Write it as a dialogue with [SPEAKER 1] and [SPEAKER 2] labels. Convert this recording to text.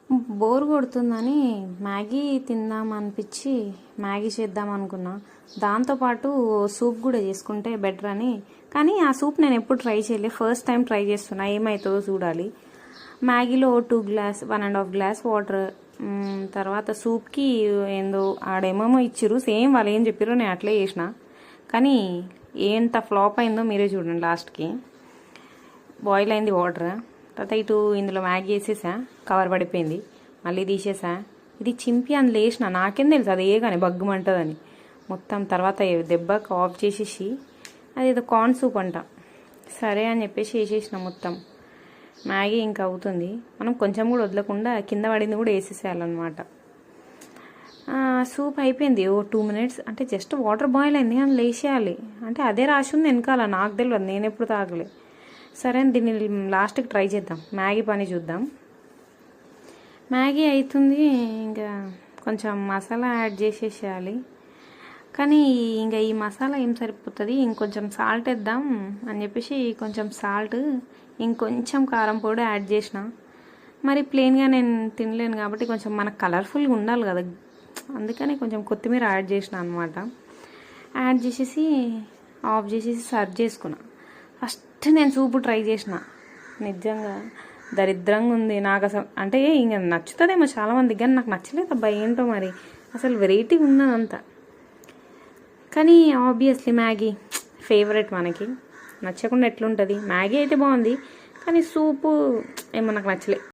[SPEAKER 1] Bore కొడుతుందని Maggi తిందాం అనిపించి Maggi చేద్దాం అనుకున్నా. దాంతోపాటు సూప్ కూడా చేసుకుంటే బెటర్ అని. కానీ ఆ సూప్ నేను ఎప్పుడు ట్రై చేయలేదు, ఫస్ట్ టైం ట్రై చేస్తున్నా, ఏమవుతుందో చూడాలి. మ్యాగీలో 2 గ్లాస్ 1.5 గ్లాస్ వాటర్, తర్వాత సూప్కి ఏందో ఆడేమేమో ఇచ్చిర్రు, సేమ్ వాళ్ళు ఏం చెప్పారో నేను అట్లే చేసిన. కానీ ఎంత ఫ్లాప్ అయిందో మీరే చూడండి. లాస్ట్కి బాయిల్ అయింది వాటర్, తర్వాత ఇందులో మ్యాగీ వేసేసా, కవర్ పడిపోయింది, మళ్ళీ తీసేసా. ఇది చింపి అందులో వేసిన, నాకేం తెలుసు అది కానీ బగ్గుమంటుందని. మొత్తం తర్వాత దెబ్బకి ఆఫ్ చేసేసి, అదేదో కార్న్ సూప్ అంట, సరే అని చెప్పేసి వేసేసిన మొత్తం. మ్యాగీ ఇంకా అవుతుంది, మనం కొంచెం కూడా వదలకుండా కింద పడింది కూడా వేసేసేయాలన్నమాట. సూప్ అయిపోయింది. 2 మినిట్స్ అంటే జస్ట్ వాటర్ బాయిల్ అయింది అని లేచేయాలి అంటే అదే రాసి ఉంది వెనకాల, నాకు తెలియదు, నేను ఎప్పుడు తాగలే. సరే అని దీన్ని లాస్ట్కి ట్రై చేద్దాం, మ్యాగీ పని చూద్దాం. మ్యాగీ అవుతుంది, ఇంకా కొంచెం మసాలా యాడ్ చేసేసేయాలి. కానీ ఇంకా ఈ మసాలా ఏం సరిపోతుంది, ఇంకొంచెం సాల్ట్ వేద్దాం అని చెప్పేసి కొంచెం సాల్ట్, ఇంకొంచెం కారం పొడి యాడ్ చేసిన. మరి ప్లెయిన్గా నేను తినలేను కాబట్టి కొంచెం మనకు కలర్ఫుల్గా ఉండాలి కదా, అందుకని కొంచెం కొత్తిమీర యాడ్ చేసిన అనమాట. యాడ్ చేసేసి ఆఫ్ చేసేసి సర్వ్ చేసుకున్నా. ఫస్ట్ నేను సూప్ ట్రై చేసిన, నిజంగా దరిద్రంగా ఉంది నాకు అసలు. అంటే ఇంకా నచ్చుతుందేమో చాలామందికి, కానీ నాకు నచ్చలేదు అబ్బా, ఏంటో మరి అసలు వెరైటీ ఉన్నదంతా. కానీ ఆబ్వియస్లీ మ్యాగీ ఫేవరెట్ మనకి, నచ్చకుండా ఎట్లుంటుంది. మ్యాగీ అయితే బాగుంది, కానీ సూపు ఏమో నాకు నచ్చలే.